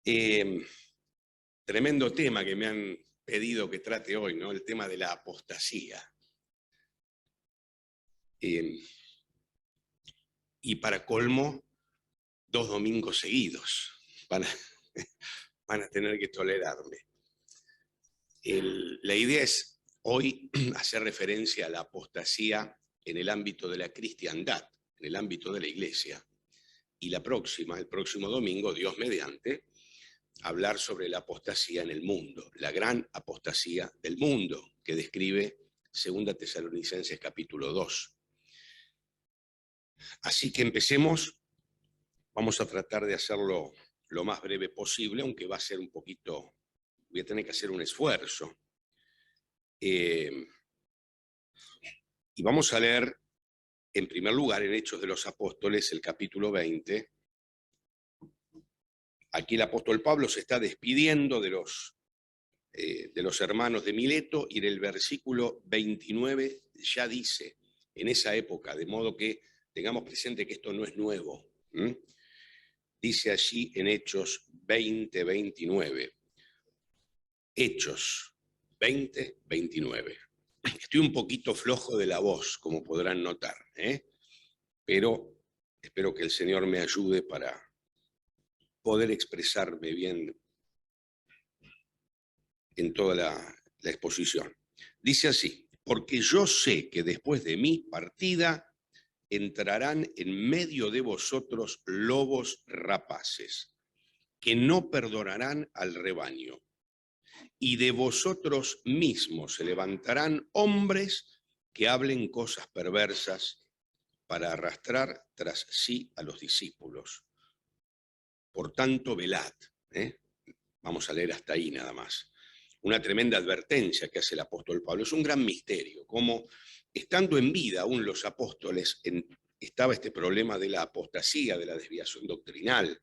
Eh, Tremendo tema que me han pedido que trate hoy, ¿no? El tema de la apostasía. Y para colmo, 2 domingos seguidos van a, van a tener que tolerarme. La idea es hoy hacer referencia a la apostasía en el ámbito de la cristiandad, en el ámbito de la iglesia. Y la próxima, el próximo domingo, Dios mediante, hablar sobre la apostasía en el mundo, la gran apostasía del mundo que describe 2 Tesalonicenses capítulo 2. Así que empecemos, vamos a tratar de hacerlo lo más breve posible, aunque va a ser un poquito, voy a tener que hacer un esfuerzo. Y vamos a leer, en primer lugar, en Hechos de los Apóstoles, el capítulo 20. Aquí el apóstol Pablo se está despidiendo de los hermanos de Mileto, y en el versículo 29 ya dice, en esa época, de modo que tengamos presente que esto no es nuevo. Dice allí en Hechos 20, 29. Hechos 20, 29. Estoy un poquito flojo de la voz, como podrán notar, pero espero que el Señor me ayude para poder expresarme bien en toda la exposición. Dice así: porque yo sé que después de mi partida entrarán en medio de vosotros lobos rapaces, que no perdonarán al rebaño, y de vosotros mismos se levantarán hombres que hablen cosas perversas para arrastrar tras sí a los discípulos. Por tanto, velad. Vamos a leer hasta ahí nada más. Una tremenda advertencia que hace el apóstol Pablo. Es un gran misterio, cómo estando en vida aún los apóstoles estaba este problema de la apostasía, de la desviación doctrinal.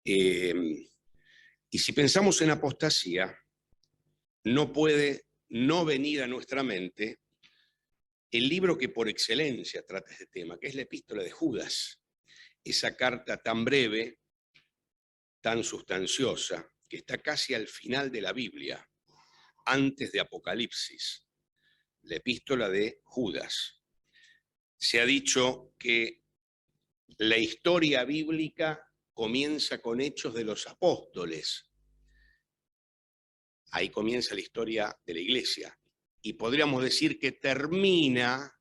Y si pensamos en apostasía, no puede no venir a nuestra mente el libro que por excelencia trata este tema, que es la Epístola de Judas, esa carta tan breve, tan sustanciosa, que está casi al final de la Biblia, antes de Apocalipsis, la Epístola de Judas. Se ha dicho que la historia bíblica comienza con Hechos de los Apóstoles. Ahí comienza la historia de la Iglesia. Y podríamos decir que termina,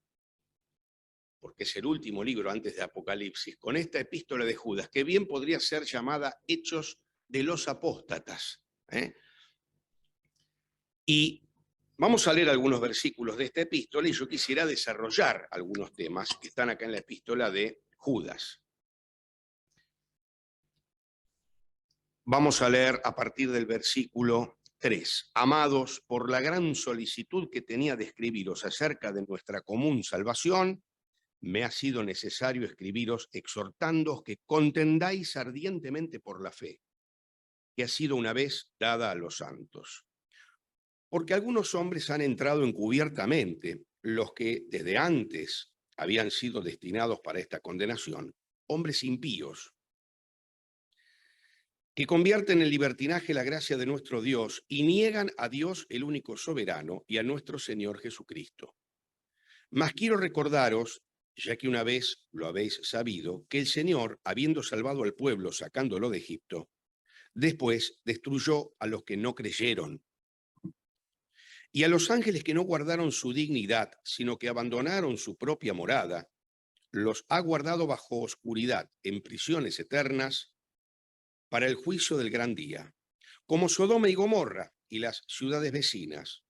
porque es el último libro antes de Apocalipsis, con esta epístola de Judas, que bien podría ser llamada Hechos de los Apóstatas. Y vamos a leer algunos versículos de esta epístola, y yo quisiera desarrollar algunos temas que están acá en la epístola de Judas. Vamos a leer a partir del versículo 3. Amados, por la gran solicitud que tenía de escribiros acerca de nuestra común salvación, me ha sido necesario escribiros exhortándoos que contendáis ardientemente por la fe, que ha sido una vez dada a los santos. Porque algunos hombres han entrado encubiertamente, los que desde antes habían sido destinados para esta condenación, hombres impíos, que convierten en libertinaje la gracia de nuestro Dios y niegan a Dios el único soberano y a nuestro Señor Jesucristo. Mas quiero recordaros, ya que una vez lo habéis sabido, que el Señor, habiendo salvado al pueblo sacándolo de Egipto, después destruyó a los que no creyeron. Y a los ángeles que no guardaron su dignidad, sino que abandonaron su propia morada, los ha guardado bajo oscuridad en prisiones eternas para el juicio del gran día, como Sodoma y Gomorra y las ciudades vecinas,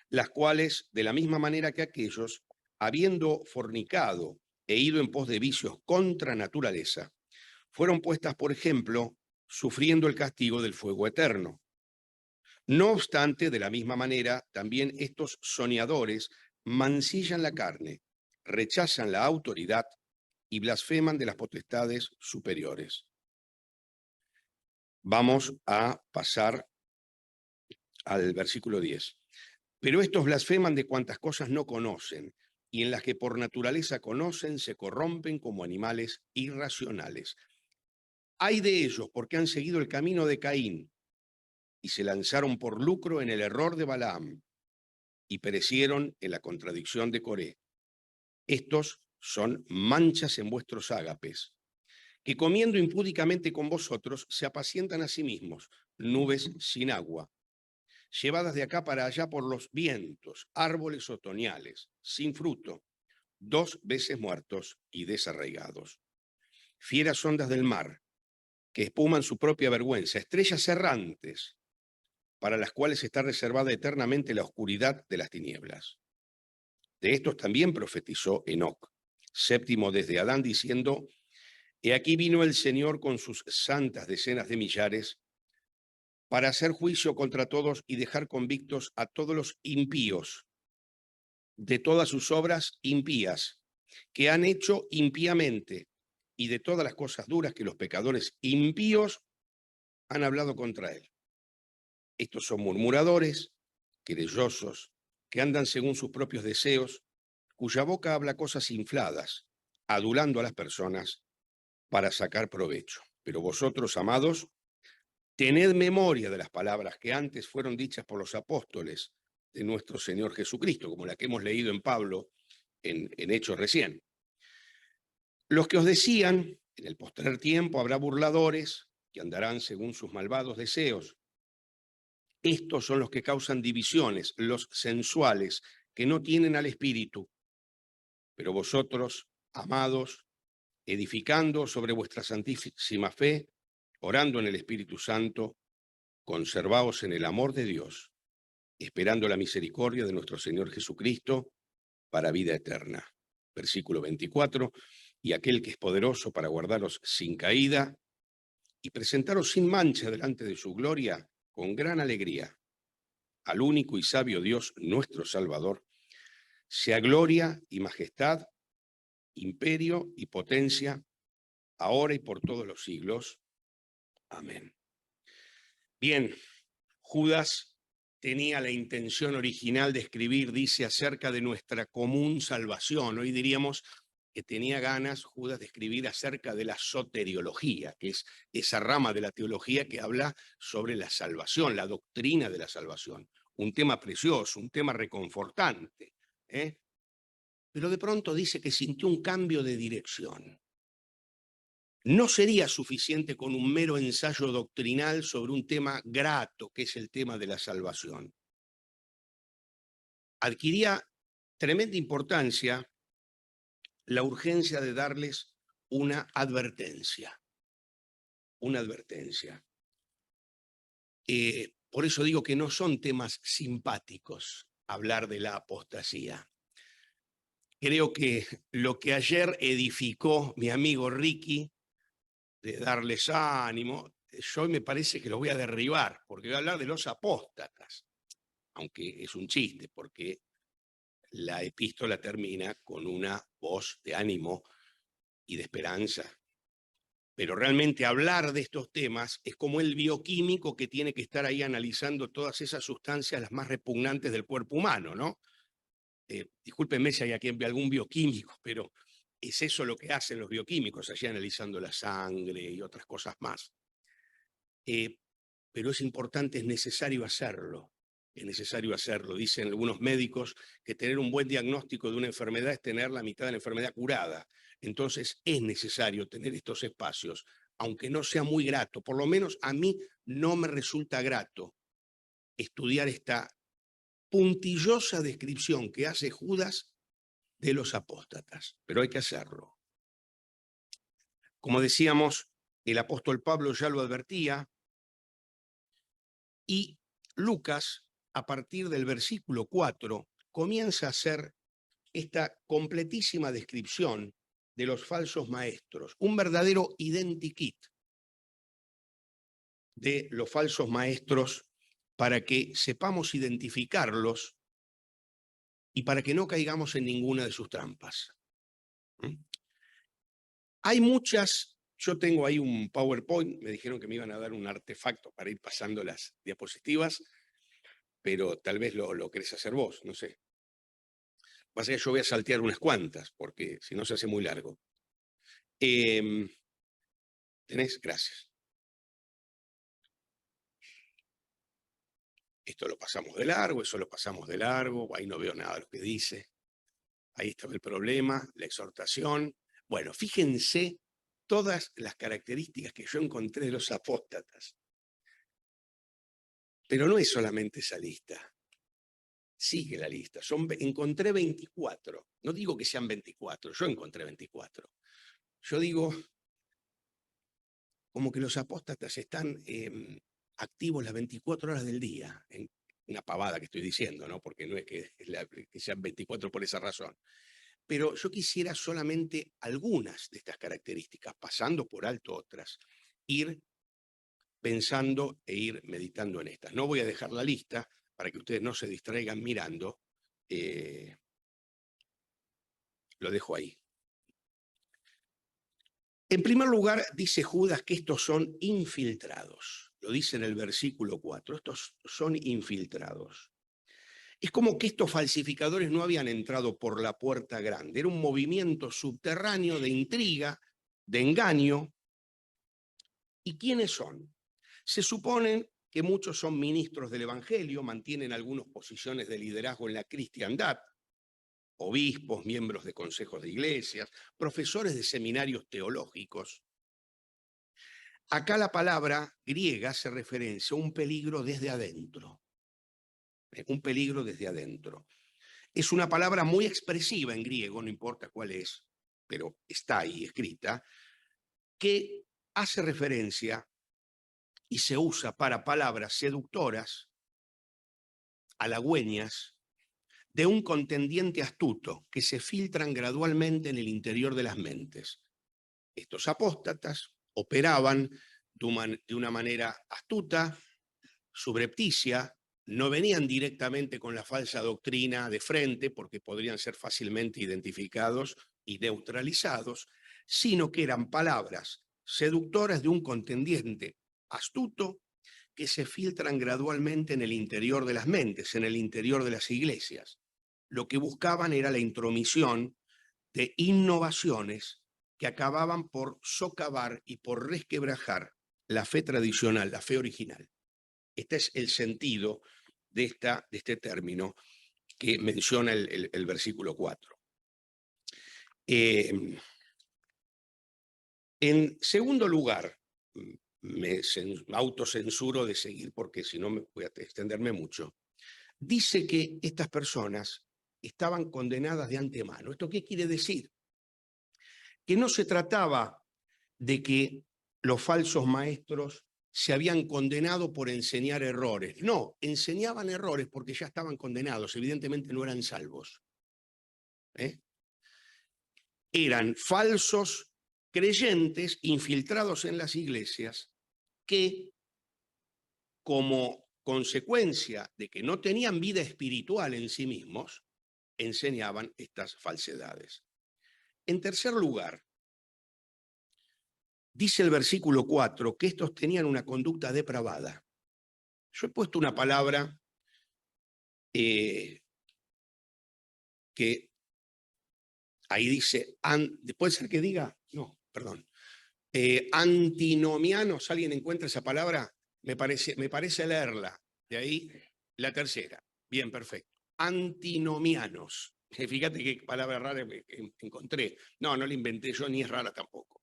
las cuales, de la misma manera que aquellos, habiendo fornicado e ido en pos de vicios contra naturaleza, fueron puestas por ejemplo, sufriendo el castigo del fuego eterno. No obstante, de la misma manera, también estos soñadores mancillan la carne, rechazan la autoridad y blasfeman de las potestades superiores. Vamos a pasar al versículo 10. Pero estos blasfeman de cuantas cosas no conocen, y en las que por naturaleza conocen se corrompen como animales irracionales. Ay de ellos, porque han seguido el camino de Caín y se lanzaron por lucro en el error de Balaam y perecieron en la contradicción de Coré. Estos son manchas en vuestros ágapes, que comiendo impúdicamente con vosotros se apacientan a sí mismos, nubes sin agua, llevadas de acá para allá por los vientos, árboles otoñales, sin fruto, 2 veces muertos y desarraigados. Fieras ondas del mar, que espuman su propia vergüenza, estrellas errantes, para las cuales está reservada eternamente la oscuridad de las tinieblas. De estos también profetizó Enoc, séptimo desde Adán, diciendo: He aquí vino el Señor con sus santas decenas de millares para hacer juicio contra todos y dejar convictos a todos los impíos de todas sus obras impías que han hecho impíamente y de todas las cosas duras que los pecadores impíos han hablado contra él. Estos son murmuradores, querellosos, que andan según sus propios deseos, cuya boca habla cosas infladas, adulando a las personas para sacar provecho. Pero vosotros, amados, tened memoria de las palabras que antes fueron dichas por los apóstoles de nuestro Señor Jesucristo, como la que hemos leído en Pablo en Hechos recién. Los que os decían, en el postrer tiempo habrá burladores que andarán según sus malvados deseos. Estos son los que causan divisiones, los sensuales, que no tienen al Espíritu. Pero vosotros, amados, edificando sobre vuestra santísima fe, orando en el Espíritu Santo, conservaos en el amor de Dios, esperando la misericordia de nuestro Señor Jesucristo para vida eterna. Versículo 24, y aquel que es poderoso para guardaros sin caída y presentaros sin mancha delante de su gloria con gran alegría. Al único y sabio Dios, nuestro Salvador, sea gloria y majestad, imperio y potencia, ahora y por todos los siglos. Amén. Bien, Judas tenía la intención original de escribir, dice, acerca de nuestra común salvación. Hoy diríamos que tenía ganas Judas de escribir acerca de la soteriología, que es esa rama de la teología que habla sobre la salvación, la doctrina de la salvación. Un tema precioso, un tema reconfortante, ¿eh? Pero de pronto dice que sintió un cambio de dirección. No sería suficiente con un mero ensayo doctrinal sobre un tema grato, que es el tema de la salvación. Adquiría tremenda importancia la urgencia de darles una advertencia. Una advertencia. Por eso digo que no son temas simpáticos hablar de la apostasía. Creo que lo que ayer edificó mi amigo Ricky, de darles ánimo, yo me parece que lo voy a derribar, porque voy a hablar de los apóstatas, aunque es un chiste, porque la epístola termina con una voz de ánimo y de esperanza. Pero realmente hablar de estos temas es como el bioquímico que tiene que estar ahí analizando todas esas sustancias, las más repugnantes del cuerpo humano, ¿no? Discúlpenme si hay aquí algún bioquímico, pero es eso lo que hacen los bioquímicos, allí analizando la sangre y otras cosas más. Pero es importante, es necesario hacerlo. Es necesario hacerlo. Dicen algunos médicos que tener un buen diagnóstico de una enfermedad es tener la mitad de la enfermedad curada. Entonces es necesario tener estos espacios, aunque no sea muy grato. Por lo menos a mí no me resulta grato estudiar esta puntillosa descripción que hace Judas de los apóstatas, pero hay que hacerlo. Como decíamos, el apóstol Pablo ya lo advertía, y Lucas, a partir del versículo 4, comienza a hacer esta completísima descripción de los falsos maestros, un verdadero identikit de los falsos maestros para que sepamos identificarlos y para que no caigamos en ninguna de sus trampas. Hay muchas, yo tengo ahí un PowerPoint, me dijeron que me iban a dar un artefacto para ir pasando las diapositivas, pero tal vez lo querés hacer vos, no sé. Pasa que yo voy a saltear unas cuantas, porque si no se hace muy largo. ¿Tenés? Gracias. Esto lo pasamos de largo, eso lo pasamos de largo, ahí no veo nada de lo que dice. Ahí está el problema, la exhortación. Bueno, fíjense todas las características que yo encontré de los apóstatas. Pero no es solamente esa lista. Sigue la lista. Encontré 24. No digo que sean 24, yo encontré 24. Yo digo como que los apóstatas están activos las 24 horas del día. Una pavada que estoy diciendo, ¿no? Porque no es que sean 24 por esa razón. Pero yo quisiera solamente algunas de estas características, pasando por alto otras, ir pensando e ir meditando en estas. No voy a dejar la lista para que ustedes no se distraigan mirando. Lo dejo ahí. En primer lugar, dice Judas que estos son infiltrados. Lo dice en el versículo 4. Estos son infiltrados. Es como que estos falsificadores no habían entrado por la puerta grande. Era un movimiento subterráneo de intriga, de engaño. ¿Y quiénes son? Se supone que muchos son ministros del Evangelio, mantienen algunas posiciones de liderazgo en la cristiandad, obispos, miembros de consejos de iglesias, profesores de seminarios teológicos. Acá la palabra griega hace referencia a un peligro desde adentro. Un peligro desde adentro. Es una palabra muy expresiva en griego, no importa cuál es, pero está ahí escrita, que hace referencia y se usa para palabras seductoras, halagüeñas, de un contendiente astuto que se filtran gradualmente en el interior de las mentes. Estos apóstatas operaban de una manera astuta, subrepticia, no venían directamente con la falsa doctrina de frente, porque podrían ser fácilmente identificados y neutralizados, sino que eran palabras seductoras de un contendiente astuto que se filtran gradualmente en el interior de las mentes, en el interior de las iglesias. Lo que buscaban era la intromisión de innovaciones que acababan por socavar y por resquebrajar la fe tradicional, la fe original. Este es el sentido de este término que menciona el versículo 4. En segundo lugar, me autocensuro de seguir porque si no me voy a extenderme mucho, dice que estas personas estaban condenadas de antemano. ¿Esto qué quiere decir? Que no se trataba de que los falsos maestros se habían condenado por enseñar errores. No, enseñaban errores porque ya estaban condenados, evidentemente no eran salvos. Eran falsos creyentes infiltrados en las iglesias que, como consecuencia de que no tenían vida espiritual en sí mismos, enseñaban estas falsedades. En tercer lugar, dice el versículo 4 que estos tenían una conducta depravada. Yo he puesto una palabra que ahí dice, ¿puede ser que diga? No, perdón. Antinomianos, ¿alguien encuentra esa palabra? Me parece leerla. De ahí la tercera. Bien, perfecto. Antinomianos. Fíjate qué palabra rara encontré. No, no la inventé yo, ni es rara tampoco.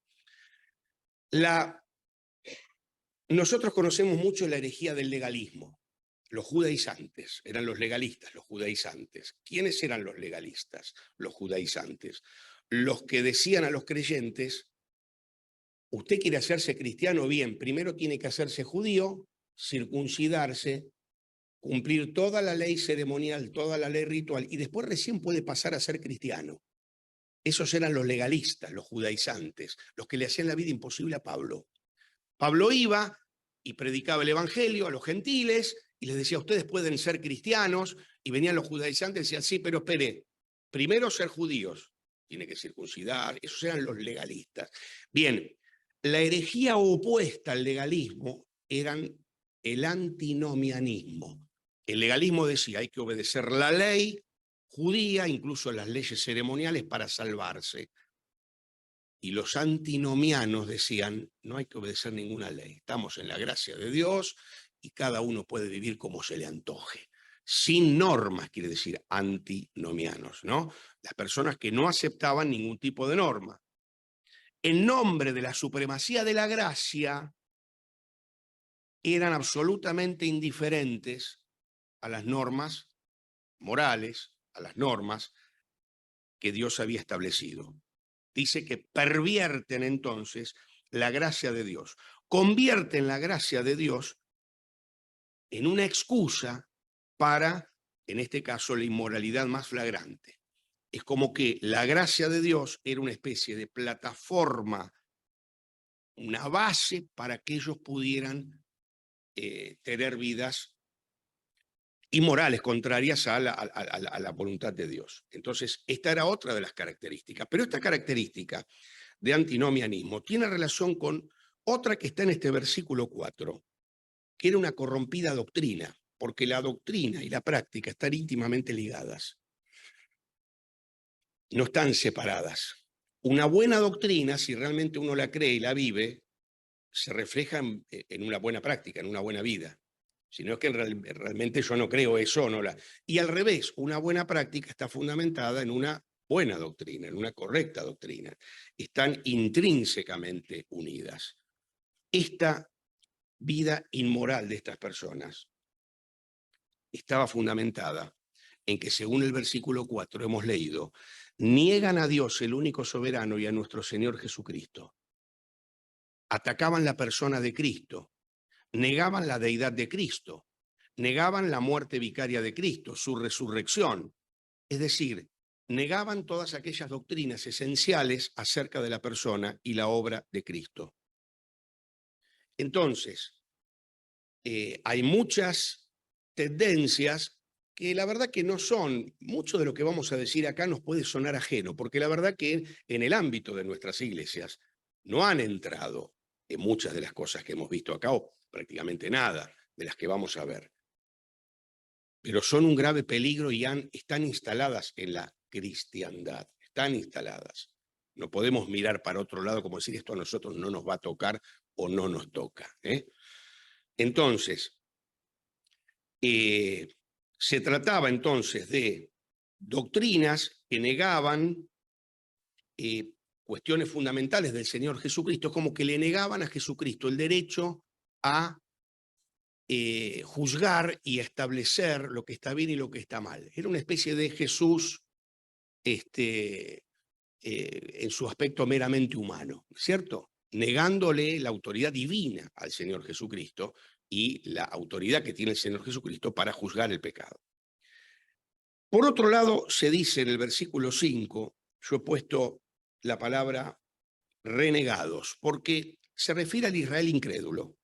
Nosotros conocemos mucho la herejía del legalismo. Los judaizantes eran los legalistas, los judaizantes. ¿Quiénes eran los legalistas, los judaizantes? Los que decían a los creyentes, usted quiere hacerse cristiano, bien, primero tiene que hacerse judío, circuncidarse, cumplir toda la ley ceremonial, toda la ley ritual, y después recién puede pasar a ser cristiano. Esos eran los legalistas, los judaizantes, los que le hacían la vida imposible a Pablo. Pablo iba y predicaba el evangelio a los gentiles y les decía, ustedes pueden ser cristianos, y venían los judaizantes y decían, sí, pero espere, primero ser judíos, tiene que circuncidar, esos eran los legalistas. Bien, la herejía opuesta al legalismo eran el antinomianismo. El legalismo decía, hay que obedecer la ley judía, incluso las leyes ceremoniales, para salvarse. Y los antinomianos decían, no hay que obedecer ninguna ley, estamos en la gracia de Dios y cada uno puede vivir como se le antoje. Sin normas, quiere decir antinomianos, ¿no? Las personas que no aceptaban ningún tipo de norma. En nombre de la supremacía de la gracia, eran absolutamente indiferentes a las normas morales, a las normas que Dios había establecido. Dice que pervierten entonces la gracia de Dios, convierten la gracia de Dios en una excusa para, en este caso, la inmoralidad más flagrante. Es como que la gracia de Dios era una especie de plataforma, una base para que ellos pudieran tener vidas inmorales, contrarias a la voluntad de Dios. Entonces, esta era otra de las características. Pero esta característica de antinomianismo tiene relación con otra que está en este versículo 4, que era una corrompida doctrina, porque la doctrina y la práctica están íntimamente ligadas. No están separadas. Una buena doctrina, si realmente uno la cree y la vive, se refleja en una buena práctica, en una buena vida. Si no es que realmente yo no creo eso, no la... Y al revés, una buena práctica está fundamentada en una buena doctrina, en una correcta doctrina. Están intrínsecamente unidas. Esta vida inmoral de estas personas estaba fundamentada en que, según el versículo 4 hemos leído, niegan a Dios, el único soberano, y a nuestro Señor Jesucristo. Atacaban la persona de Cristo, negaban la deidad de Cristo, negaban la muerte vicaria de Cristo, su resurrección. Es decir, negaban todas aquellas doctrinas esenciales acerca de la persona y la obra de Cristo. Entonces, hay muchas tendencias que la verdad que no son, mucho de lo que vamos a decir acá nos puede sonar ajeno, porque la verdad que en el ámbito de nuestras iglesias no han entrado en muchas de las cosas que hemos visto acá, o prácticamente nada de las que vamos a ver. Pero son un grave peligro y están instaladas en la cristiandad, están instaladas. No podemos mirar para otro lado como decir esto a nosotros no nos va a tocar o no nos toca. Entonces, se trataba entonces de doctrinas que negaban cuestiones fundamentales del Señor Jesucristo, como que le negaban a Jesucristo el derecho a juzgar y establecer lo que está bien y lo que está mal. Era una especie de Jesús en su aspecto meramente humano, ¿cierto? Negándole la autoridad divina al Señor Jesucristo y la autoridad que tiene el Señor Jesucristo para juzgar el pecado. Por otro lado, se dice en el versículo 5, yo he puesto la palabra renegados, porque se refiere al Israel incrédulo.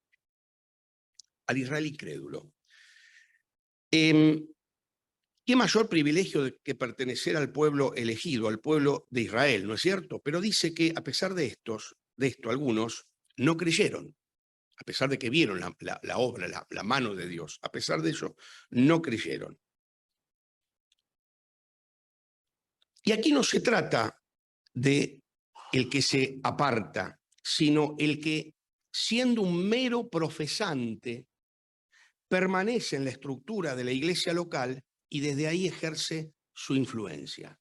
Al Israel incrédulo. ¿Qué mayor privilegio que pertenecer al pueblo elegido, al pueblo de Israel, no es cierto? Pero dice que a pesar de esto, algunos no creyeron, a pesar de que vieron la obra, la mano de Dios, a pesar de eso, no creyeron. Y aquí no se trata de el que se aparta, sino el que, siendo un mero profesante, permanece en la estructura de la iglesia local y desde ahí ejerce su influencia.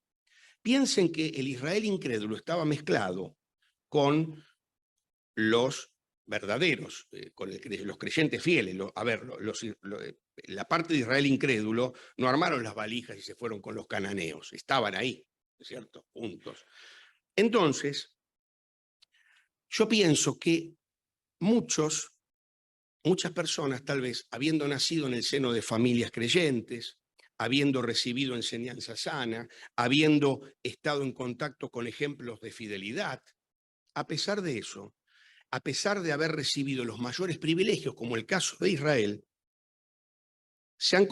Piensen que el Israel incrédulo estaba mezclado con los verdaderos, con los creyentes fieles. La parte de Israel incrédulo no armaron las valijas y se fueron con los cananeos, estaban ahí, ¿cierto? Juntos. Entonces, yo pienso que muchas personas, tal vez, habiendo nacido en el seno de familias creyentes, habiendo recibido enseñanza sana, habiendo estado en contacto con ejemplos de fidelidad, a pesar de eso, a pesar de haber recibido los mayores privilegios, como el caso de Israel, se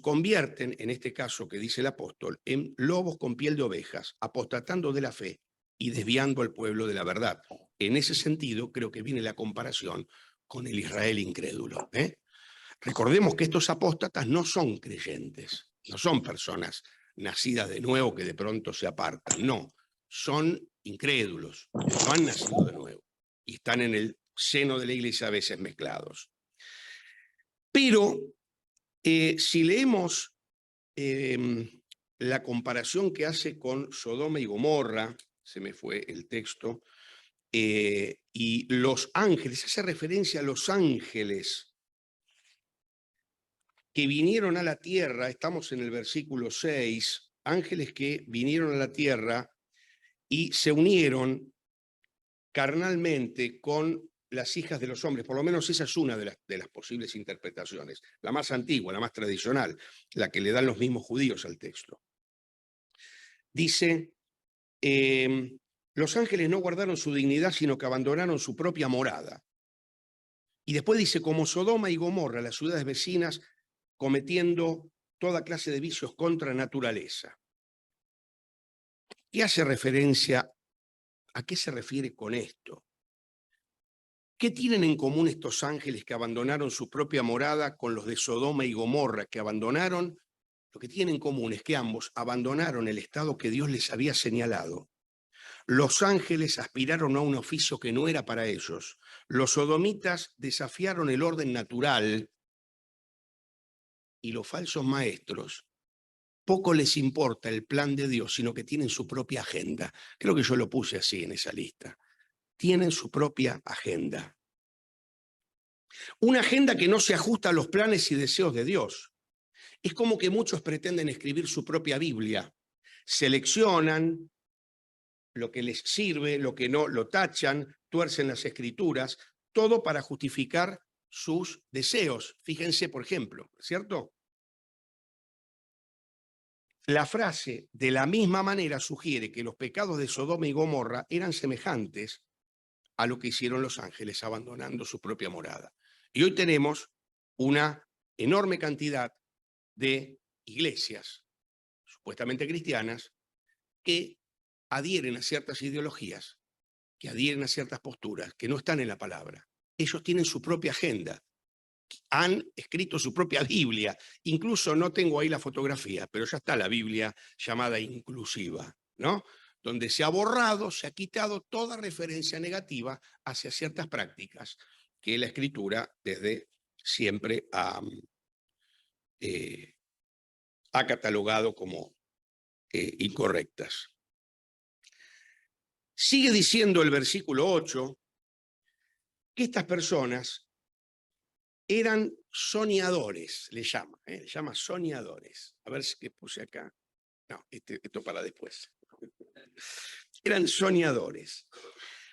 convierten, en este caso que dice el apóstol, en lobos con piel de ovejas, apostatando de la fe y desviando al pueblo de la verdad. En ese sentido, creo que viene la comparación con el Israel incrédulo. Recordemos que estos apóstatas no son creyentes, no son personas nacidas de nuevo que de pronto se apartan, no, son incrédulos, no han nacido de nuevo y están en el seno de la iglesia a veces mezclados. Pero si leemos la comparación que hace con Sodoma y Gomorra, se me fue el texto, y los ángeles, hace referencia a los ángeles que vinieron a la tierra, estamos en el versículo 6, ángeles que vinieron a la tierra y se unieron carnalmente con las hijas de los hombres. Por lo menos esa es una de las posibles interpretaciones, la más antigua, la más tradicional, la que le dan los mismos judíos al texto. Dice, los ángeles no guardaron su dignidad, sino que abandonaron su propia morada. Y después dice, como Sodoma y Gomorra, las ciudades vecinas, cometiendo toda clase de vicios contra naturaleza. ¿Qué hace referencia? ¿A qué se refiere con esto? ¿Qué tienen en común estos ángeles que abandonaron su propia morada con los de Sodoma y Gomorra que abandonaron? Lo que tienen en común es que ambos abandonaron el estado que Dios les había señalado. Los ángeles aspiraron a un oficio que no era para ellos. Los sodomitas desafiaron el orden natural y los falsos maestros poco les importa el plan de Dios, sino que tienen su propia agenda. Creo que yo lo puse así en esa lista. Tienen su propia agenda. Una agenda que no se ajusta a los planes y deseos de Dios. Es como que muchos pretenden escribir su propia Biblia. Seleccionan lo que les sirve, lo que no, lo tachan, tuercen las escrituras, todo para justificar sus deseos. Fíjense, por ejemplo, ¿cierto? La frase, de la misma manera, sugiere que los pecados de Sodoma y Gomorra eran semejantes a lo que hicieron los ángeles abandonando su propia morada. Y hoy tenemos una enorme cantidad de iglesias, supuestamente cristianas, que adhieren a ciertas ideologías, que adhieren a ciertas posturas, que no están en la palabra. Ellos tienen su propia agenda, han escrito su propia Biblia. Incluso no tengo ahí la fotografía, pero ya está la Biblia llamada inclusiva, ¿no? Donde se ha borrado, se ha quitado toda referencia negativa hacia ciertas prácticas que la Escritura desde siempre ha catalogado como incorrectas. Sigue diciendo el versículo 8 que estas personas eran soñadores, le llama soñadores. A ver si que puse acá. No, esto para después. Eran soñadores.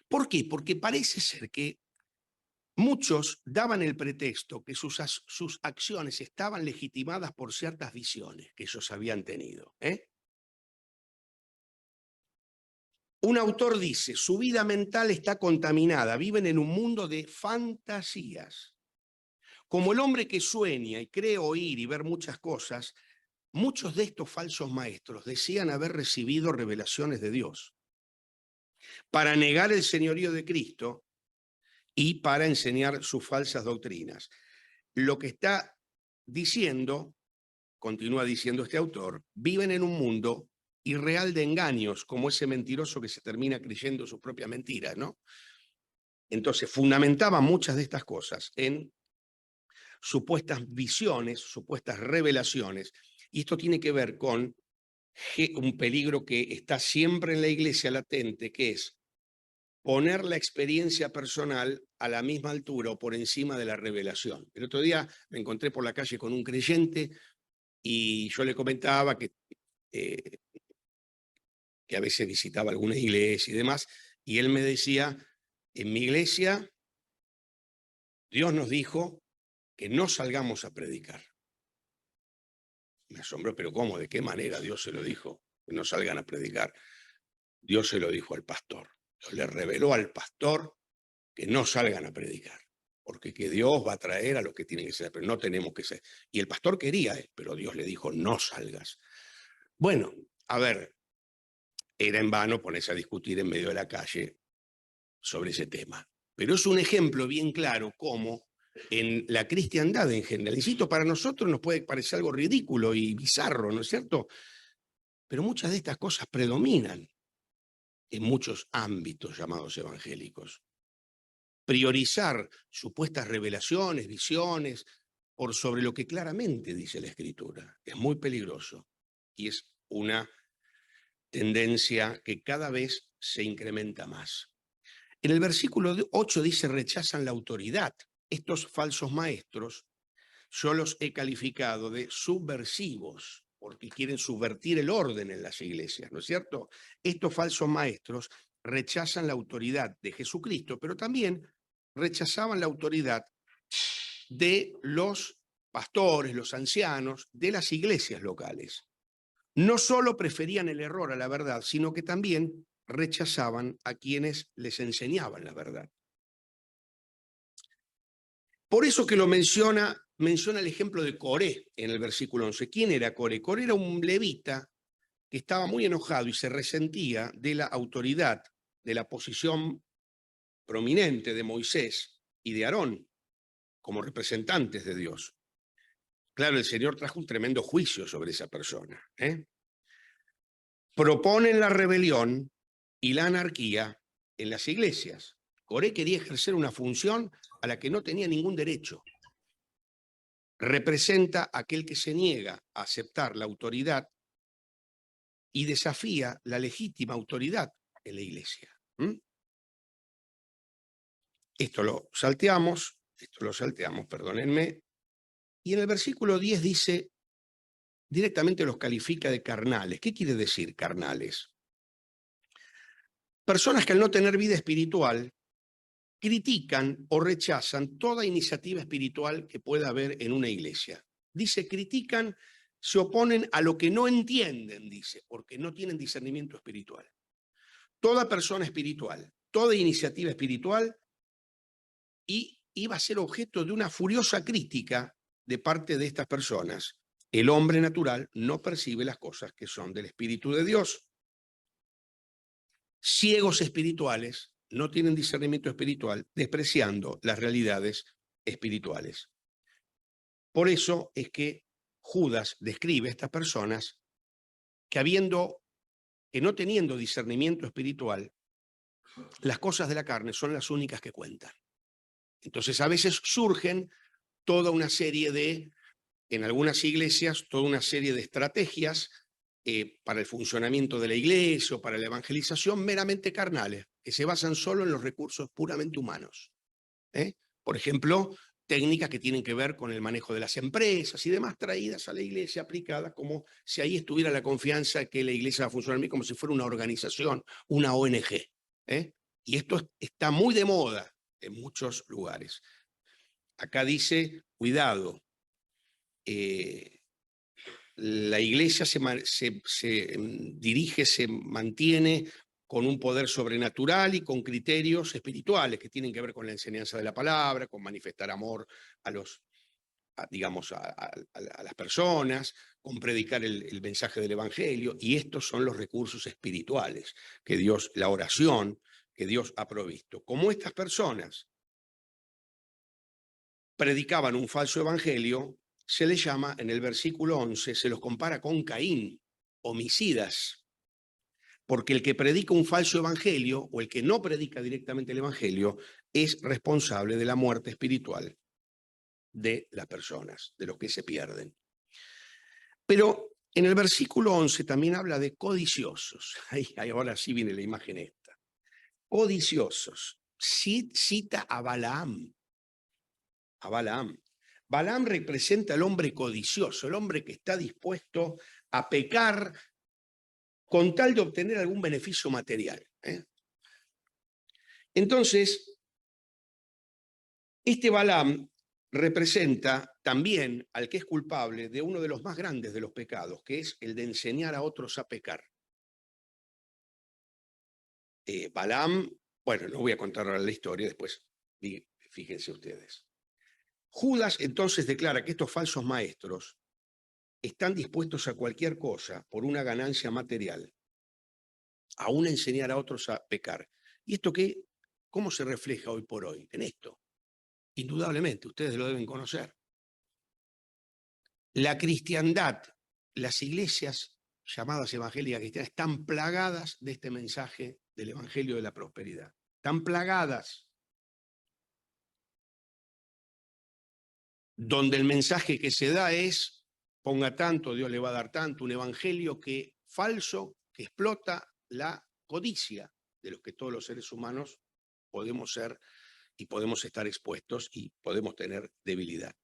¿Por qué? Porque parece ser que muchos daban el pretexto que sus acciones estaban legitimadas por ciertas visiones que ellos habían tenido. Un autor dice, su vida mental está contaminada, viven en un mundo de fantasías. Como el hombre que sueña y cree oír y ver muchas cosas, muchos de estos falsos maestros decían haber recibido revelaciones de Dios para negar el señorío de Cristo y para enseñar sus falsas doctrinas. Lo que está diciendo, continúa diciendo este autor, viven en un mundo irreal de engaños, como ese mentiroso que se termina creyendo sus propias mentiras, ¿no? Entonces, fundamentaban muchas de estas cosas en supuestas visiones, supuestas revelaciones, y esto tiene que ver con un peligro que está siempre en la iglesia latente, que es poner la experiencia personal a la misma altura o por encima de la revelación. El otro día me encontré por la calle con un creyente y yo le comentaba que a veces visitaba alguna iglesia y demás, y él me decía, en mi iglesia Dios nos dijo que no salgamos a predicar. Me asombró, pero ¿cómo? ¿De qué manera Dios se lo dijo? Que no salgan a predicar. Dios se lo dijo al pastor. Dios le reveló al pastor que no salgan a predicar, porque que Dios va a traer a los que tienen que ser, pero no tenemos que ser. Y el pastor quería, pero Dios le dijo, no salgas. Bueno, a ver, era en vano ponerse a discutir en medio de la calle sobre ese tema. Pero es un ejemplo bien claro cómo en la cristiandad en general, insisto, para nosotros nos puede parecer algo ridículo y bizarro, ¿no es cierto? Pero muchas de estas cosas predominan. en muchos ámbitos llamados evangélicos. Priorizar supuestas revelaciones, visiones, por sobre lo que claramente dice la Escritura. Es muy peligroso y es una tendencia que cada vez se incrementa más. En el versículo 8 dice: rechazan la autoridad. Estos falsos maestros yo los he calificado de subversivos, porque quieren subvertir el orden en las iglesias, ¿no es cierto? Estos falsos maestros rechazan la autoridad de Jesucristo, pero también rechazaban la autoridad de los pastores, los ancianos, de las iglesias locales. No solo preferían el error a la verdad, sino que también rechazaban a quienes les enseñaban la verdad. Por eso que lo menciona el ejemplo de Coré en el versículo 11. ¿Quién era Coré? Coré era un levita que estaba muy enojado y se resentía de la autoridad, de la posición prominente de Moisés y de Aarón como representantes de Dios. Claro, el Señor trajo un tremendo juicio sobre esa persona. Proponen la rebelión y la anarquía en las iglesias. Coré quería ejercer una función a la que no tenía ningún derecho. Representa a aquel que se niega a aceptar la autoridad y desafía la legítima autoridad en la iglesia. Esto lo salteamos, perdónenme. Y en el versículo 10 dice, directamente los califica de carnales. ¿Qué quiere decir carnales? Personas que al no tener vida espiritual critican o rechazan toda iniciativa espiritual que pueda haber en una iglesia. Dice, critican, se oponen a lo que no entienden, dice, porque no tienen discernimiento espiritual. Toda persona espiritual, toda iniciativa espiritual iba a ser objeto de una furiosa crítica de parte de estas personas. El hombre natural no percibe las cosas que son del Espíritu de Dios. Ciegos espirituales no tienen discernimiento espiritual, despreciando las realidades espirituales. Por eso es que Judas describe a estas personas que no teniendo discernimiento espiritual, las cosas de la carne son las únicas que cuentan. Entonces a veces surgen toda una serie en algunas iglesias, toda una serie de estrategias para el funcionamiento de la iglesia o para la evangelización meramente carnales, que se basan solo en los recursos puramente humanos. Por ejemplo, técnicas que tienen que ver con el manejo de las empresas y demás traídas a la iglesia, aplicadas como si ahí estuviera la confianza que la iglesia va a funcionar bien, como si fuera una organización, una ONG. Y esto está muy de moda en muchos lugares. Acá dice, cuidado, la iglesia se dirige, se mantiene con un poder sobrenatural y con criterios espirituales que tienen que ver con la enseñanza de la palabra, con manifestar amor a las personas, con predicar el mensaje del evangelio, y estos son los recursos espirituales que Dios, la oración que Dios ha provisto. Como estas personas predicaban un falso evangelio, se les llama, en el versículo 11, se los compara con Caín, homicidas, porque el que predica un falso evangelio o el que no predica directamente el evangelio es responsable de la muerte espiritual de las personas, de los que se pierden. Pero en el versículo 11 también habla de codiciosos. Ahora sí viene la imagen esta. Codiciosos. Cita a Balaam. A Balaam. Balaam representa al hombre codicioso, el hombre que está dispuesto a pecar con tal de obtener algún beneficio material. Entonces, este Balaam representa también al que es culpable de uno de los más grandes de los pecados, que es el de enseñar a otros a pecar. Balaam, bueno, no voy a contar ahora la historia, después fíjense ustedes. Judas entonces declara que estos falsos maestros están dispuestos a cualquier cosa por una ganancia material, aún enseñar a otros a pecar. ¿Y esto qué? ¿Cómo se refleja hoy por hoy en esto? Indudablemente, ustedes lo deben conocer. La cristiandad, las iglesias llamadas evangélicas cristianas, están plagadas de este mensaje del Evangelio de la Prosperidad. Están plagadas. Donde el mensaje que se da es, ponga tanto, Dios le va a dar tanto, un evangelio falso que explota la codicia de los que todos los seres humanos podemos ser y podemos estar expuestos y podemos tener debilidad.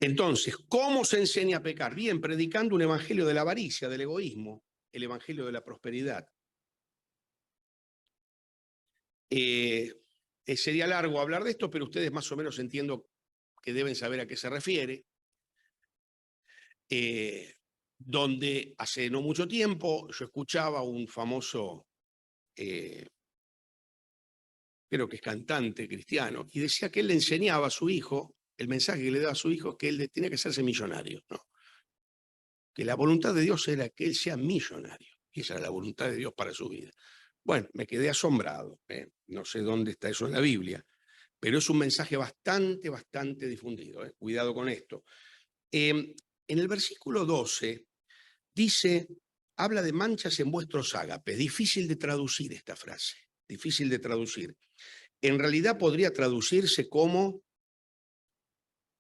Entonces, ¿cómo se enseña a pecar? Bien, predicando un evangelio de la avaricia, del egoísmo, el evangelio de la prosperidad. Sería largo hablar de esto, pero ustedes más o menos entiendo que deben saber a qué se refiere. Donde hace no mucho tiempo yo escuchaba a un famoso, creo que es cantante cristiano, y decía que él le enseñaba a su hijo, el mensaje que le daba a su hijo, que él tenía que hacerse millonario, ¿no? Que la voluntad de Dios era que él sea millonario, y esa era la voluntad de Dios para su vida. Bueno, me quedé asombrado, no sé dónde está eso en la Biblia, pero es un mensaje bastante difundido, cuidado con esto. En el versículo 12 dice, habla de manchas en vuestros ágapes. Difícil de traducir esta frase, difícil de traducir. En realidad podría traducirse como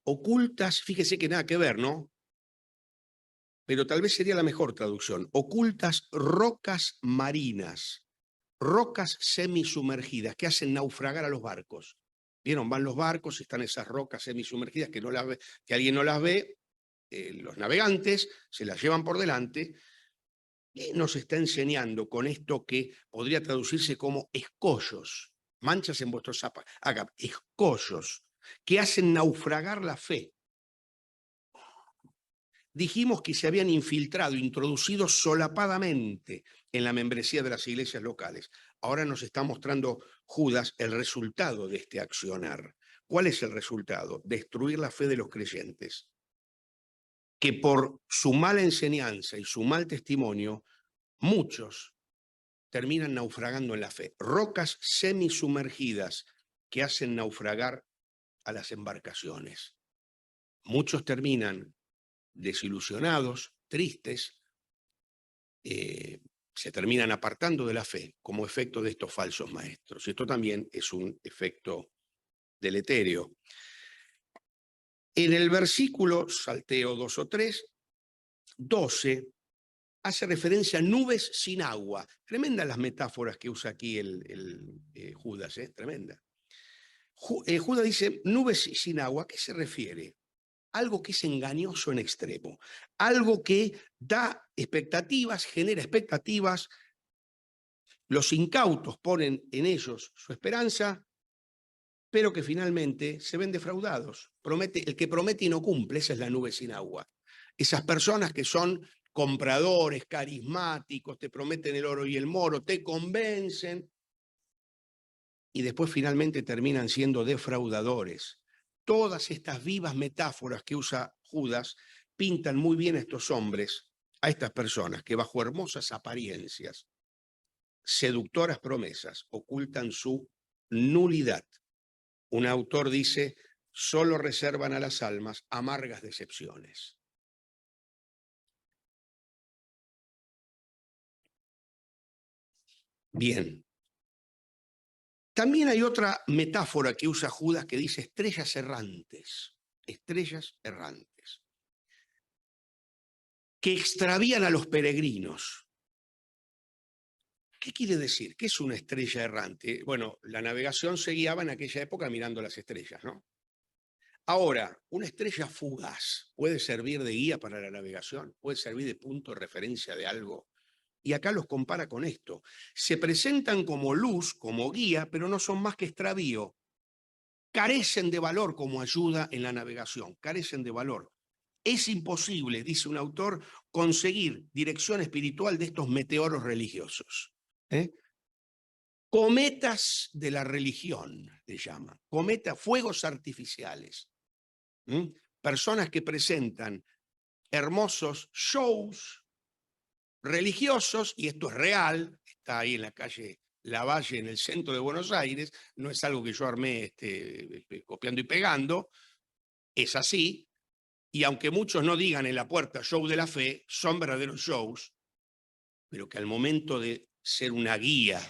ocultas, fíjese que nada que ver, ¿no? Pero tal vez sería la mejor traducción. Ocultas rocas marinas, rocas semisumergidas que hacen naufragar a los barcos. ¿Vieron? Van los barcos, están esas rocas semisumergidas que, no las ve, que alguien no las ve, los navegantes se las llevan por delante. Y nos está enseñando con esto que podría traducirse como escollos, manchas en vuestros zapatos, escollos que hacen naufragar la fe. Dijimos que se habían infiltrado, introducido solapadamente en la membresía de las iglesias locales. Ahora nos está mostrando Judas el resultado de este accionar. ¿Cuál es el resultado? Destruir la fe de los creyentes, que por su mala enseñanza y su mal testimonio, muchos terminan naufragando en la fe. Rocas semisumergidas que hacen naufragar a las embarcaciones. Muchos terminan desilusionados, tristes, se terminan apartando de la fe como efecto de estos falsos maestros. Esto también es un efecto deleterio. En el versículo, salteo 2 o 3, 12, hace referencia a nubes sin agua. Tremendas las metáforas que usa aquí Judas, tremenda. Judas dice nubes sin agua. ¿A qué se refiere? Algo que es engañoso en extremo, algo que da expectativas, genera expectativas. Los incautos ponen en ellos su esperanza, pero que finalmente se ven defraudados. El que promete y no cumple, esa es la nube sin agua. Esas personas que son compradores, carismáticos, te prometen el oro y el moro, te convencen y después finalmente terminan siendo defraudadores. Todas estas vivas metáforas que usa Judas pintan muy bien a estos hombres, a estas personas que bajo hermosas apariencias, seductoras promesas, ocultan su nulidad. Un autor dice, solo reservan a las almas amargas decepciones. Bien. También hay otra metáfora que usa Judas que dice estrellas errantes, que extravían a los peregrinos. ¿Qué quiere decir? ¿Qué es una estrella errante? Bueno, la navegación se guiaba en aquella época mirando las estrellas, ¿no? Ahora, una estrella fugaz puede servir de guía para la navegación, puede servir de punto de referencia de algo. Y acá los compara con esto. Se presentan como luz, como guía, pero no son más que extravío. Carecen de valor como ayuda en la navegación, carecen de valor. Es imposible, dice un autor, conseguir dirección espiritual de estos meteoros religiosos. Cometas de la religión, le llaman. Cometas, fuegos artificiales. Personas que presentan hermosos shows religiosos, y esto es real, está ahí en la calle Lavalle, en el centro de Buenos Aires, no es algo que yo armé copiando y pegando, es así, y aunque muchos no digan en la puerta show de la fe, son verdaderos shows, pero que al momento de ser una guía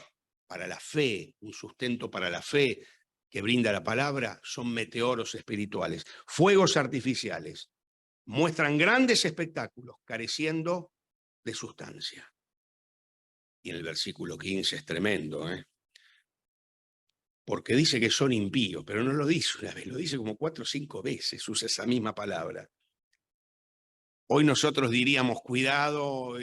para la fe, un sustento para la fe que brinda la palabra, son meteoros espirituales, fuegos artificiales. Muestran grandes espectáculos, careciendo de sustancia. Y en el versículo 15 es tremendo, porque dice que son impíos, pero no lo dice una vez, lo dice como 4 o 5 veces, usa esa misma palabra. Hoy nosotros diríamos, cuidado,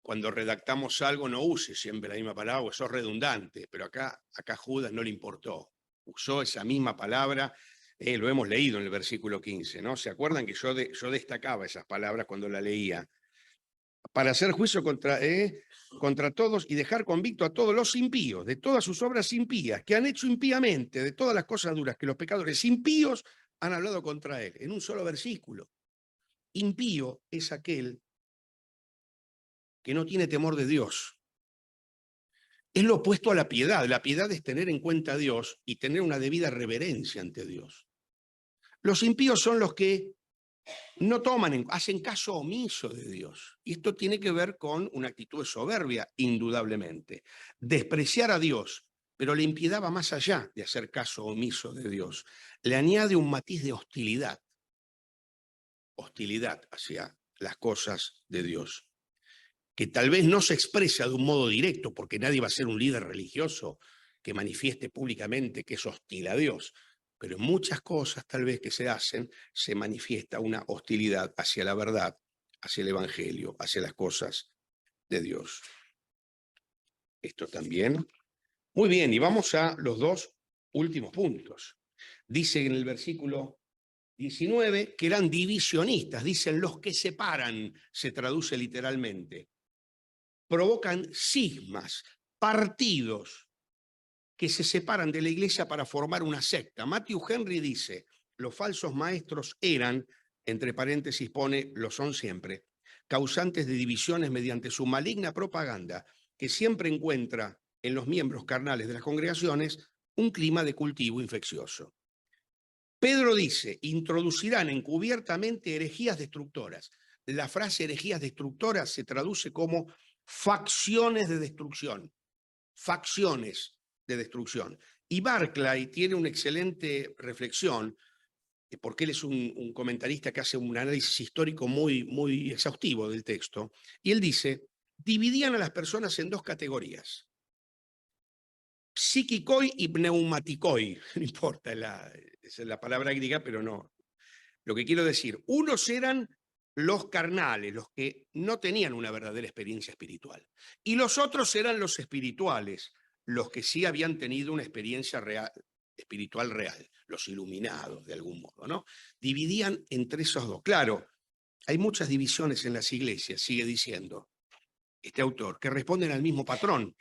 cuando redactamos algo no use siempre la misma palabra, eso es redundante, pero acá Judas no le importó. Usó esa misma palabra, lo hemos leído en el versículo 15, ¿no? ¿Se acuerdan que yo destacaba esas palabras cuando la leía? Para hacer juicio contra todos y dejar convicto a todos los impíos, de todas sus obras impías, que han hecho impíamente, de todas las cosas duras que los pecadores impíos han hablado contra él, en un solo versículo. Impío es aquel que no tiene temor de Dios. Es lo opuesto a la piedad. La piedad es tener en cuenta a Dios y tener una debida reverencia ante Dios. Los impíos son los que no hacen caso omiso de Dios. Y esto tiene que ver con una actitud de soberbia, indudablemente. Despreciar a Dios, pero la impiedad va más allá de hacer caso omiso de Dios. Le añade un matiz de hostilidad hacia las cosas de Dios, que tal vez no se expresa de un modo directo, porque nadie va a ser un líder religioso que manifieste públicamente que es hostil a Dios, pero en muchas cosas tal vez que se hacen se manifiesta una hostilidad hacia la verdad, hacia el Evangelio, hacia las cosas de Dios. Esto también. Muy bien, y vamos a los 2 últimos puntos. Dice en el versículo 19 que eran divisionistas, dicen los que separan, se traduce literalmente. Provocan cismas, partidos que se separan de la iglesia para formar una secta. Matthew Henry dice, los falsos maestros eran, entre paréntesis pone, lo son siempre, causantes de divisiones mediante su maligna propaganda, que siempre encuentra en los miembros carnales de las congregaciones un clima de cultivo infeccioso. Pedro dice, introducirán encubiertamente herejías destructoras. La frase herejías destructoras se traduce como facciones de destrucción. Facciones de destrucción. Y Barclay tiene una excelente reflexión, porque él es un comentarista que hace un análisis histórico muy, muy exhaustivo del texto, y él dice, dividían a las personas en 2 categorías, psiquicoi y pneumaticoi, no importa, esa es la palabra griega, pero no. Lo que quiero decir, unos eran los carnales, los que no tenían una verdadera experiencia espiritual, y los otros eran los espirituales, los que sí habían tenido una experiencia real, espiritual real, los iluminados de algún modo, ¿no? Dividían entre esos 2. Claro, hay muchas divisiones en las iglesias, sigue diciendo este autor, que responden al mismo patrón.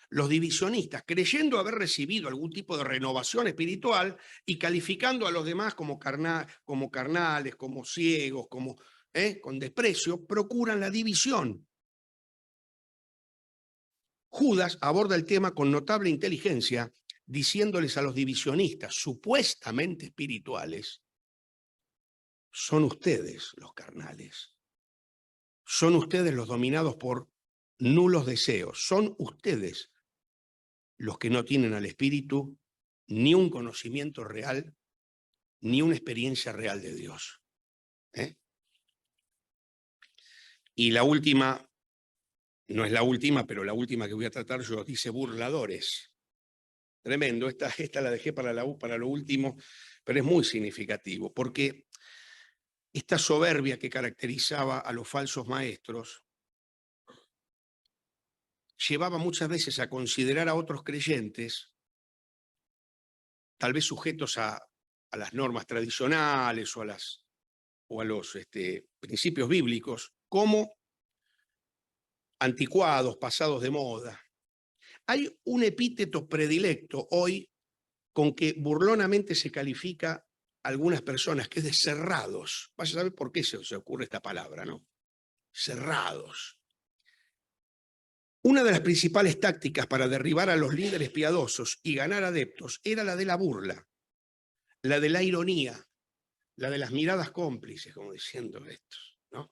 Los divisionistas, creyendo haber recibido algún tipo de renovación espiritual y calificando a los demás como carnales, como ciegos, con desprecio, procuran la división. Judas aborda el tema con notable inteligencia, diciéndoles a los divisionistas supuestamente espirituales, son ustedes los carnales, son ustedes los dominados por nulos deseos, son ustedes los que no tienen al Espíritu ni un conocimiento real, ni una experiencia real de Dios. Y la última, no es la última, pero la última que voy a tratar yo, dice burladores. Tremendo, esta la dejé para lo último, pero es muy significativo, porque esta soberbia que caracterizaba a los falsos maestros llevaba muchas veces a considerar a otros creyentes, tal vez sujetos a las normas tradicionales o a los principios bíblicos, como anticuados, pasados de moda. Hay un epíteto predilecto hoy con que burlonamente se califica a algunas personas, que es de cerrados. Vaya a saber por qué se ocurre esta palabra, ¿no? Cerrados. Una de las principales tácticas para derribar a los líderes piadosos y ganar adeptos era la de la burla, la de la ironía, la de las miradas cómplices, como diciendo esto, ¿no?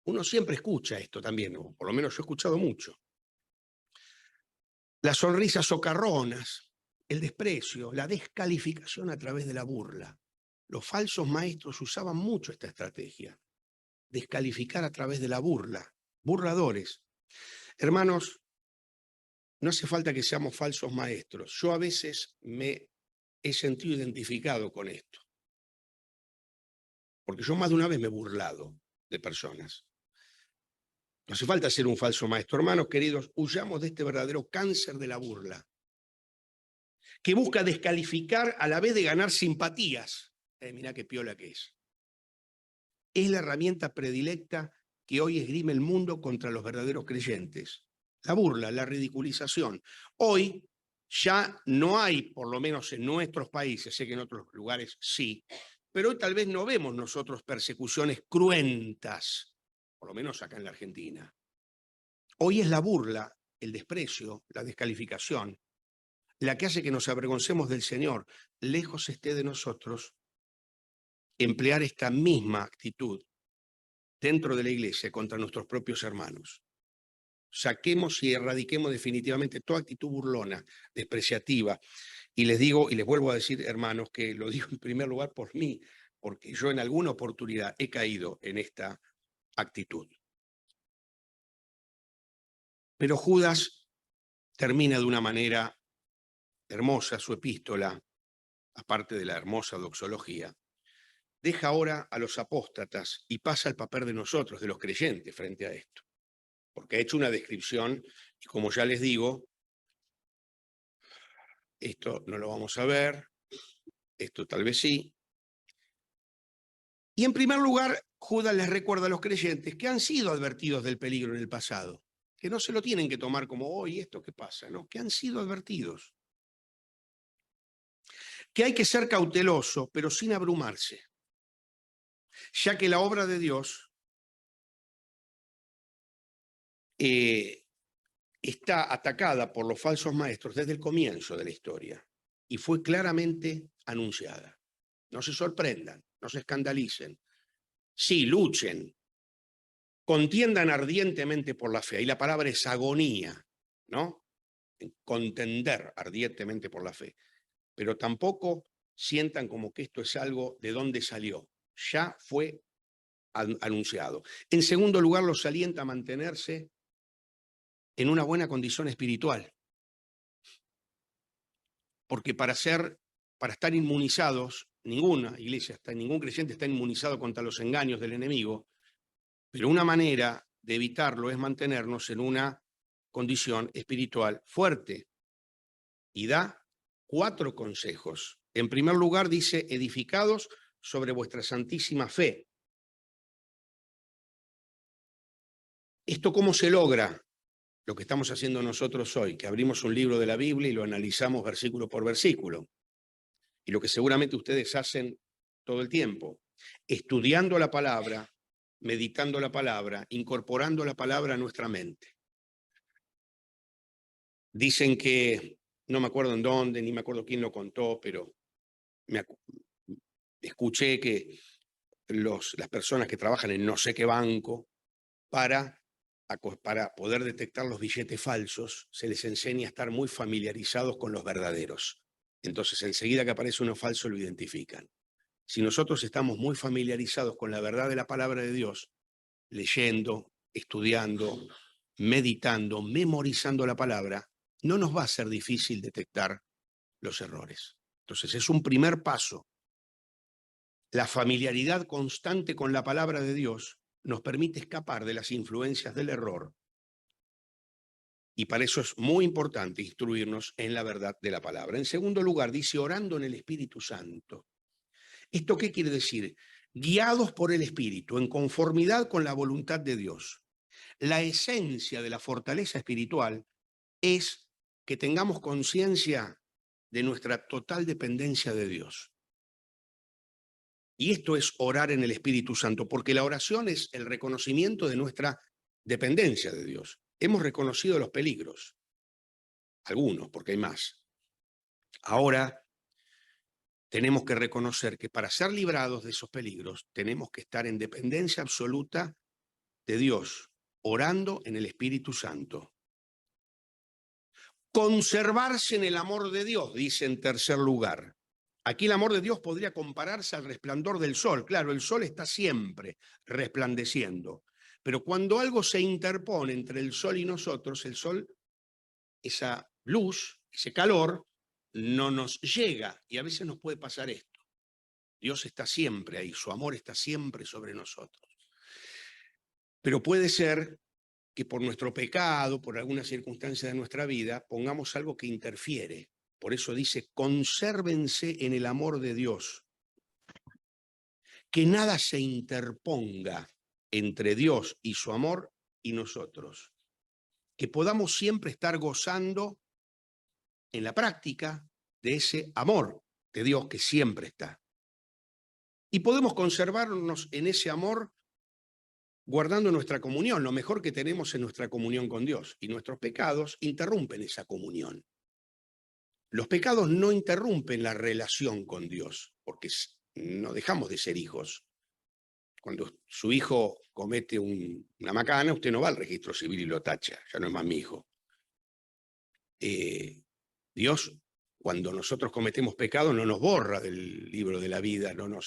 Uno siempre escucha esto también, o por lo menos yo he escuchado mucho. las sonrisas socarronas, el desprecio, la descalificación a través de la burla. Los falsos maestros usaban mucho esta estrategia, descalificar a través de la burla, burladores. Hermanos, no hace falta que seamos falsos maestros. Yo a veces me he sentido identificado con esto, porque yo más de una vez me he burlado de personas. No hace falta ser un falso maestro. Hermanos queridos, huyamos de este verdadero cáncer de la burla, que busca descalificar a la vez de ganar simpatías. Mirá qué piola que es. Es la herramienta predilecta que hoy esgrime el mundo contra los verdaderos creyentes. La burla, la ridiculización. Hoy ya no hay, por lo menos en nuestros países, sé que en otros lugares sí, pero hoy tal vez no vemos nosotros persecuciones cruentas, por lo menos acá en la Argentina. Hoy es la burla, el desprecio, la descalificación, la que hace que nos avergoncemos del Señor. Lejos esté de nosotros emplear esta misma actitud dentro de la iglesia contra nuestros propios hermanos. Saquemos y erradiquemos definitivamente toda actitud burlona, despreciativa. Y les digo, y les vuelvo a decir, hermanos, que lo digo en primer lugar por mí, porque yo en alguna oportunidad he caído en esta actitud. Pero Judas termina de una manera hermosa su epístola, aparte de la hermosa doxología. Deja ahora a los apóstatas y pasa al papel de nosotros, de los creyentes, frente a esto. Porque ha hecho una descripción, y como ya les digo, esto no lo vamos a ver, esto tal vez sí. Y en primer lugar, Judas les recuerda a los creyentes que han sido advertidos del peligro en el pasado, que no se lo tienen que tomar como, hoy esto qué pasa, ¿no? Que han sido advertidos. Que hay que ser cauteloso, pero sin abrumarse, ya que la obra de Dios está atacada por los falsos maestros desde el comienzo de la historia y fue claramente anunciada. No se sorprendan, no se escandalicen. Sí, luchen, contiendan ardientemente por la fe. Y la palabra es agonía, ¿no? Contender ardientemente por la fe. Pero tampoco sientan como que esto es algo de dónde salió. Ya fue anunciado. En segundo lugar, los alienta a mantenerse en una buena condición espiritual. Porque para estar inmunizados, ninguna iglesia, ningún creyente está inmunizado contra los engaños del enemigo, pero una manera de evitarlo es mantenernos en una condición espiritual fuerte. Y da 4 consejos. En primer lugar, dice, edificados sobre vuestra santísima fe. ¿Esto cómo se logra? Lo que estamos haciendo nosotros hoy, que abrimos un libro de la Biblia y lo analizamos versículo por versículo. Y lo que seguramente ustedes hacen todo el tiempo, estudiando la palabra, meditando la palabra, incorporando la palabra a nuestra mente. Dicen que, no me acuerdo en dónde, ni me acuerdo quién lo contó, pero escuché que las personas que trabajan en no sé qué banco, para poder detectar los billetes falsos, se les enseña a estar muy familiarizados con los verdaderos. Entonces, enseguida que aparece uno falso, lo identifican. Si nosotros estamos muy familiarizados con la verdad de la palabra de Dios, leyendo, estudiando, meditando, memorizando la palabra, no nos va a ser difícil detectar los errores. Entonces, es un primer paso. La familiaridad constante con la palabra de Dios nos permite escapar de las influencias del error. Y para eso es muy importante instruirnos en la verdad de la palabra. En segundo lugar, dice, orando en el Espíritu Santo. ¿Esto qué quiere decir? Guiados por el Espíritu, en conformidad con la voluntad de Dios. La esencia de la fortaleza espiritual es que tengamos conciencia de nuestra total dependencia de Dios. Y esto es orar en el Espíritu Santo, porque la oración es el reconocimiento de nuestra dependencia de Dios. Hemos reconocido los peligros, algunos, porque hay más. Ahora tenemos que reconocer que para ser librados de esos peligros tenemos que estar en dependencia absoluta de Dios, orando en el Espíritu Santo. Conservarse en el amor de Dios, dice en tercer lugar. Aquí el amor de Dios podría compararse al resplandor del sol. Claro, el sol está siempre resplandeciendo. Pero cuando algo se interpone entre el sol y nosotros, el sol, esa luz, ese calor, no nos llega. Y a veces nos puede pasar esto. Dios está siempre ahí, su amor está siempre sobre nosotros. Pero puede ser que por nuestro pecado, por alguna circunstancia de nuestra vida, pongamos algo que interfiere. Por eso dice, consérvense en el amor de Dios. Que nada se interponga entre Dios y su amor y nosotros. Que podamos siempre estar gozando en la práctica de ese amor de Dios que siempre está. Y podemos conservarnos en ese amor guardando nuestra comunión. Lo mejor que tenemos es nuestra comunión con Dios. Y nuestros pecados interrumpen esa comunión. Los pecados no interrumpen la relación con Dios, porque no dejamos de ser hijos. Cuando su hijo comete una macana, usted no va al registro civil y lo tacha, ya no es más mi hijo. Dios, cuando nosotros cometemos pecado, no nos borra del libro de la vida, no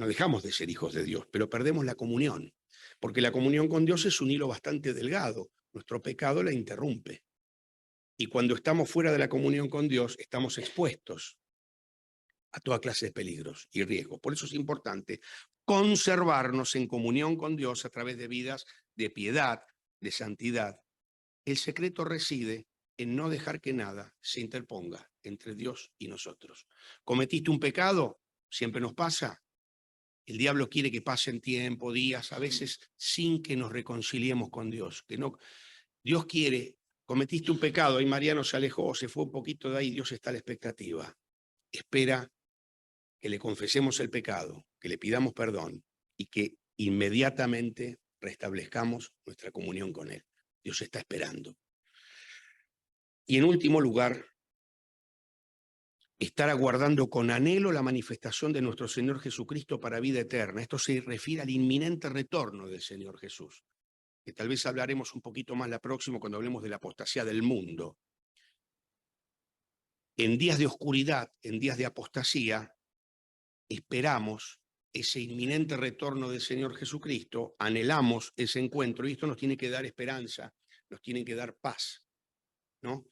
dejamos de ser hijos de Dios, pero perdemos la comunión, porque la comunión con Dios es un hilo bastante delgado. Nuestro pecado la interrumpe. Y cuando estamos fuera de la comunión con Dios, estamos expuestos a toda clase de peligros y riesgos. Por eso es importante conservarnos en comunión con Dios a través de vidas de piedad, de santidad. El secreto reside en no dejar que nada se interponga entre Dios y nosotros. ¿Cometiste un pecado? Siempre nos pasa. El diablo quiere que pasen tiempo, días, a veces sin que nos reconciliemos con Dios. Dios quiere, cometiste un pecado, ahí Mariano se alejó, se fue un poquito de ahí, Dios está a la expectativa. Espera que le confesemos el pecado, que le pidamos perdón y que inmediatamente restablezcamos nuestra comunión con Él. Dios está esperando. Y en último lugar, estar aguardando con anhelo la manifestación de nuestro Señor Jesucristo para vida eterna. Esto se refiere al inminente retorno del Señor Jesús, que tal vez hablaremos un poquito más la próxima cuando hablemos de la apostasía del mundo. En días de oscuridad, en días de apostasía, esperamos ese inminente retorno del Señor Jesucristo, anhelamos ese encuentro y esto nos tiene que dar esperanza, nos tiene que dar paz, ¿no?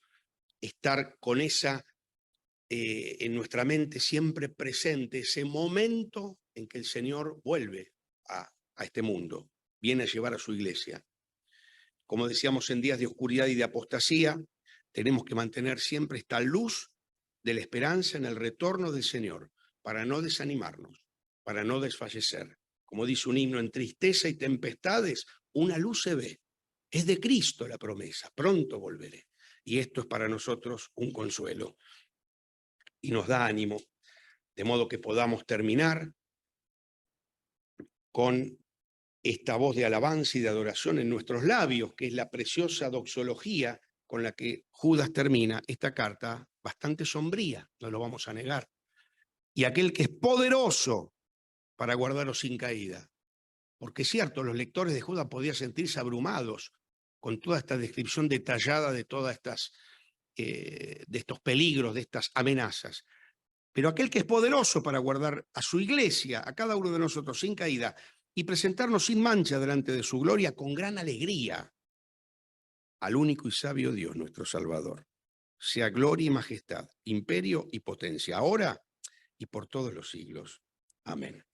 Estar con esa en nuestra mente siempre presente, ese momento en que el Señor vuelve a este mundo, viene a llevar a su iglesia. Como decíamos, en días de oscuridad y de apostasía, tenemos que mantener siempre esta luz de la esperanza en el retorno del Señor, para no desanimarnos, para no desfallecer. Como dice un himno, en tristeza y tempestades, una luz se ve. Es de Cristo la promesa, pronto volveré. Y esto es para nosotros un consuelo. Y nos da ánimo, de modo que podamos terminar con esta voz de alabanza y de adoración en nuestros labios, que es la preciosa doxología con la que Judas termina esta carta bastante sombría, no lo vamos a negar. Y aquel que es poderoso para guardaros sin caída. Porque es cierto, los lectores de Judas podían sentirse abrumados con toda esta descripción detallada de todas estas, de estos peligros, de estas amenazas. Pero aquel que es poderoso para guardar a su iglesia, a cada uno de nosotros sin caída, y presentarnos sin mancha delante de su gloria con gran alegría al único y sabio Dios, nuestro Salvador. Sea gloria y majestad, imperio y potencia, ahora y por todos los siglos. Amén.